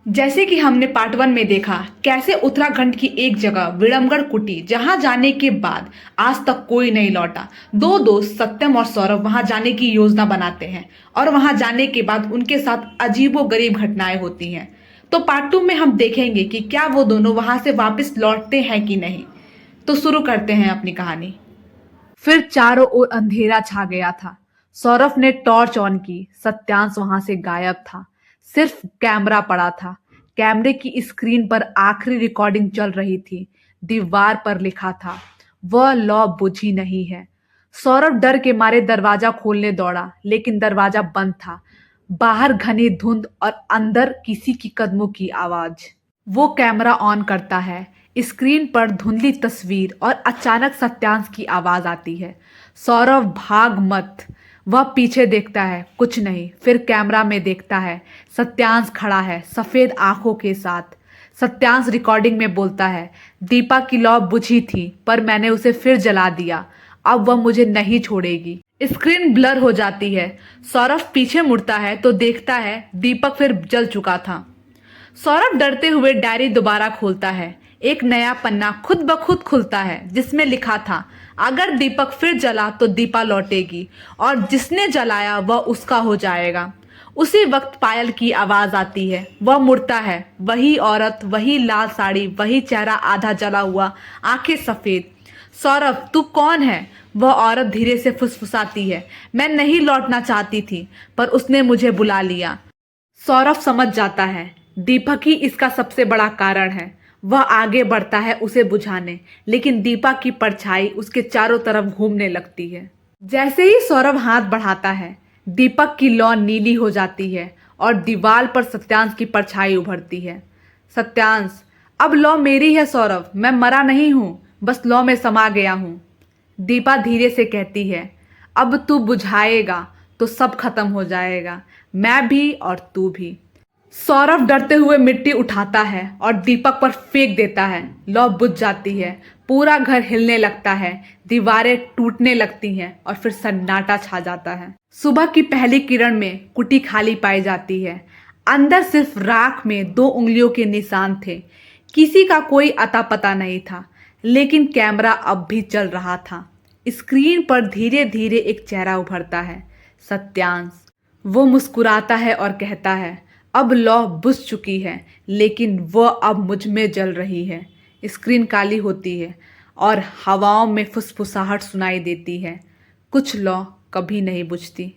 जैसे कि हमने पार्ट 1 में देखा कैसे उत्तराखंड की एक जगह विडम्बगढ़ कुटी जहां जाने के बाद आज तक कोई नहीं लौटा। दो दोस्त सत्यम और सौरभ वहां जाने की योजना बनाते हैं और वहां जाने के बाद उनके साथ अजीबोगरीब घटनाएं होती हैं। तो पार्ट 2 में हम देखेंगे कि क्या वो दोनों वहां से वापस लौटते हैं कि नहीं। तो शुरू करते हैं अपनी कहानी। फिर चारों ओर अंधेरा छा गया था। सौरभ ने टॉर्च ऑन की। सत्यांश वहां से गायब था। सिर्फ कैमरा पड़ा था। कैमरे की स्क्रीन पर आखिरी रिकॉर्डिंग चल रही थी। दीवार पर लिखा था, वह लौ बुझी नहीं है। सौरभ डर के मारे दरवाजा खोलने दौड़ा, लेकिन दरवाजा बंद था। बाहर घनी धुंध और अंदर किसी की कदमों की आवाज। वो कैमरा ऑन करता है। स्क्रीन पर धुंधली तस्वीर और अचानक सत्यांश की आवाज आती है, सौरभ भाग मत। वह पीछे देखता है, कुछ नहीं। फिर कैमरा में देखता है, सत्यांश खड़ा है सफेद आंखों के साथ। सत्यांश रिकॉर्डिंग में बोलता है, दीपा की लौ बुझी थी पर मैंने उसे फिर जला दिया। अब वह मुझे नहीं छोड़ेगी। स्क्रीन ब्लर हो जाती है। सौरभ पीछे मुड़ता है तो देखता है दीपक फिर जल चुका था। सौरभ डरते हुए डायरी दोबारा खोलता है। एक नया पन्ना खुद ब खुद खुलता है जिसमें लिखा था, अगर दीपक फिर जला तो दीपा लौटेगी और जिसने जलाया वह उसका हो जाएगा। उसी वक्त पायल की आवाज आती है। वह मुड़ता है। वही औरत, वही लाल साड़ी, वही चेहरा आधा जला हुआ, आंखें सफेद। सौरभ, तू कौन है? वह औरत धीरे से फुसफुसाती है, मैं नहीं लौटना चाहती थी पर उसने मुझे बुला लिया। सौरभ समझ जाता है दीपक ही इसका सबसे बड़ा कारण है। वह आगे बढ़ता है उसे बुझाने, लेकिन दीपा की परछाई उसके चारों तरफ घूमने लगती है। जैसे ही सौरभ हाथ बढ़ाता है, दीपक की लौ नीली हो जाती है और दीवार पर सत्यांश की परछाई उभरती है। सत्यांश, अब लौ मेरी है सौरभ, मैं मरा नहीं हूँ, बस लौ में समा गया हूँ। दीपा धीरे से कहती है, अब तू बुझाएगा तो सब खत्म हो जाएगा, मैं भी और तू भी। सौरभ डरते हुए मिट्टी उठाता है और दीपक पर फेंक देता है। लौ बुझ जाती है। पूरा घर हिलने लगता है, दीवारें टूटने लगती हैं और फिर सन्नाटा छा जाता है। सुबह की पहली किरण में कुटी खाली पाई जाती है। अंदर सिर्फ राख में 2 उंगलियों के निशान थे। किसी का कोई अता पता नहीं था, लेकिन कैमरा अब भी चल रहा था। स्क्रीन पर धीरे धीरे एक चेहरा उभरता है, सत्यांश। वो मुस्कुराता है और कहता है, अब लौ बुझ चुकी है, लेकिन वह अब मुझ में जल रही है। स्क्रीन काली होती है और हवाओं में फुसफुसाहट सुनाई देती है, कुछ लौ कभी नहीं बुझती।